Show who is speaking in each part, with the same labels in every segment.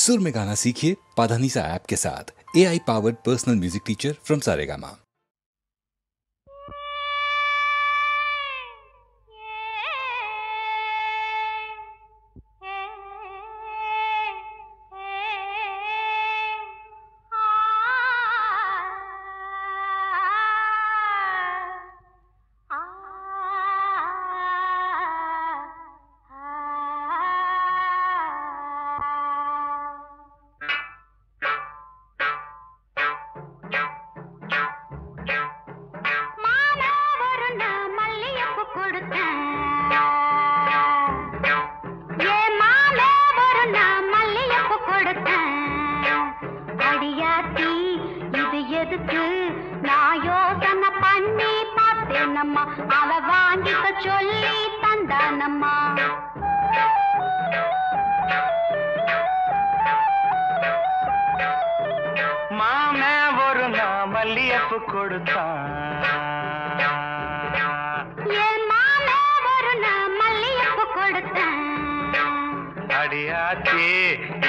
Speaker 1: सुर में गाना सीखिए पाधानीसा ऐप के साथ। AI powered personal music teacher from Saregama.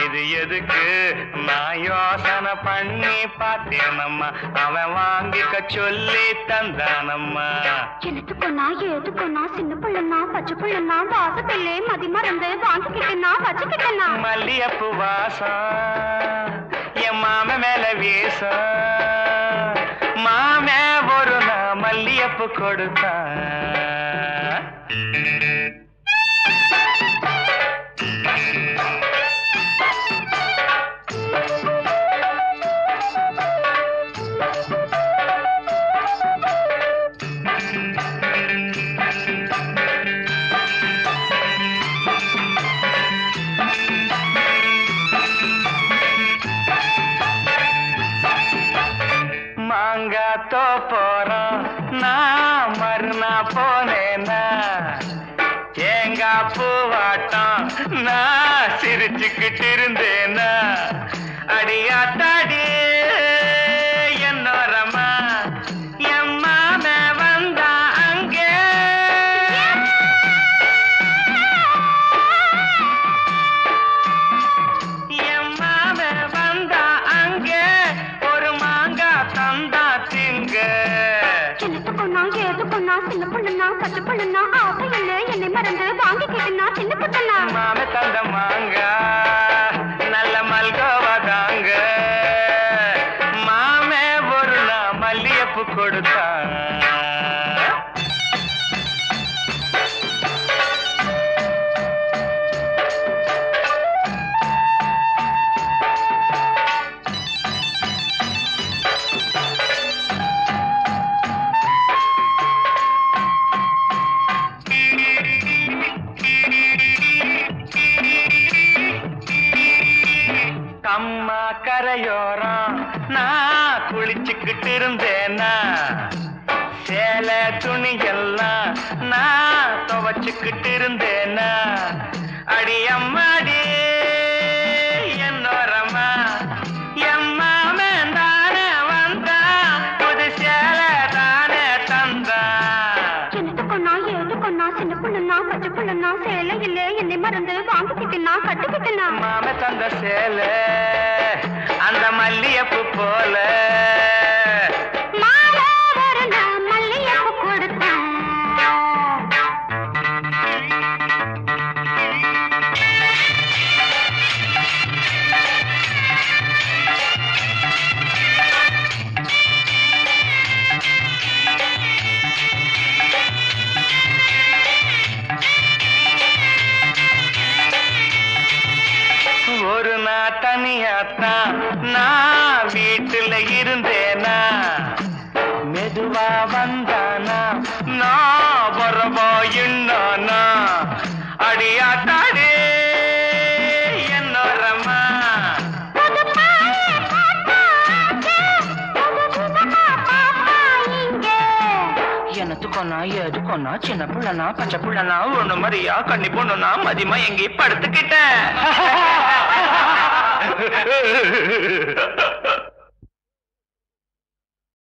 Speaker 2: இது எதுக்கு நான் யோசனை பண்ணி பார்த்தேனம்மா அவன் வாங்கிக்க சொல்லி தந்தானம்மா.
Speaker 3: எனத்துக்குன்னா ஏதுக்குன்னா சின்ன பிள்ளைன்னா பச்சை பிள்ளைன்னா வாசத்திலே மதி மறந்து வாங்கிக்கிட்டேன்னா வச்சுக்கிட்டேன்னா
Speaker 2: மல்லியப்பு வாசம் என் மாம மேல வீசம். மாமே ஒரு நான் மல்லியப்பு கொடுத்தான். மாங்காத்தோ போறோம் நான் மறுநா போனேன்னா தேங்கா பூவாட்டம் நான் சிரிச்சுக்கிட்டு இருந்தேன்னா அடியாத்தாடி என்னோரமா என் மாம வந்தா அங்கே என் மாம வந்தா அங்கே ஒரு மாங்கா தந்தா திங்க.
Speaker 3: எனத்துக்குன்னா ஏதுக்குன்னா சின்ன பிள்ளைன்னா பச்சை பிள்ளைன்னா ஆசையில்லை என்னை மறந்து வாங்கிக்கிட்டேன்னா சின்ன பிள்ளைன்னா
Speaker 2: மாம தந்த மாங்கா நல்ல மல்கோவா தாங்க. மாமே ஒரு நான் மல்லியப்பு கொடுத்தா. அம்மா கரையோரம் நான் குளிச்சுக்கிட்டு இருந்தேன்னா சேலை துணி எல்லாம் நான் துவச்சுக்கிட்டு இருந்தேன்னா அடி அம்மாடி என்னோரமா எம்மாமன் தானே வந்தா புது சேலை தானே தந்தா.
Speaker 3: எனத்துக்குன்னா ஏதுக்குன்னா சின்ன பிள்ளைன்னா பச்சை பிள்ளைன்னா சேலை இல்லை என்னை மறந்து வாங்கிக்கிட்டேன்னா கட்டுக்கிட்டேன்னா
Speaker 2: மாம தந்த சேலை அந்த மல்லியப்பு போல
Speaker 3: மல்லியப்பு கொடுத்தேன்.
Speaker 2: ஒரு நாள் தனியாத்தான் நான் வீட்டுல இருந்தேனா மெதுவா வந்தானா நான் வரவா என்னானா அடியாத்தாடே என்னோரமா எனத்துக்கொன்னா எதுக்கொன்னா சின்ன பிள்ளைனா பச்சை பிள்ளைனா ஒண்ணு மாதிரியா கண்ணி பொண்ணுனா மதியமா எங்கேயும் படுத்துக்கிட்டேன்.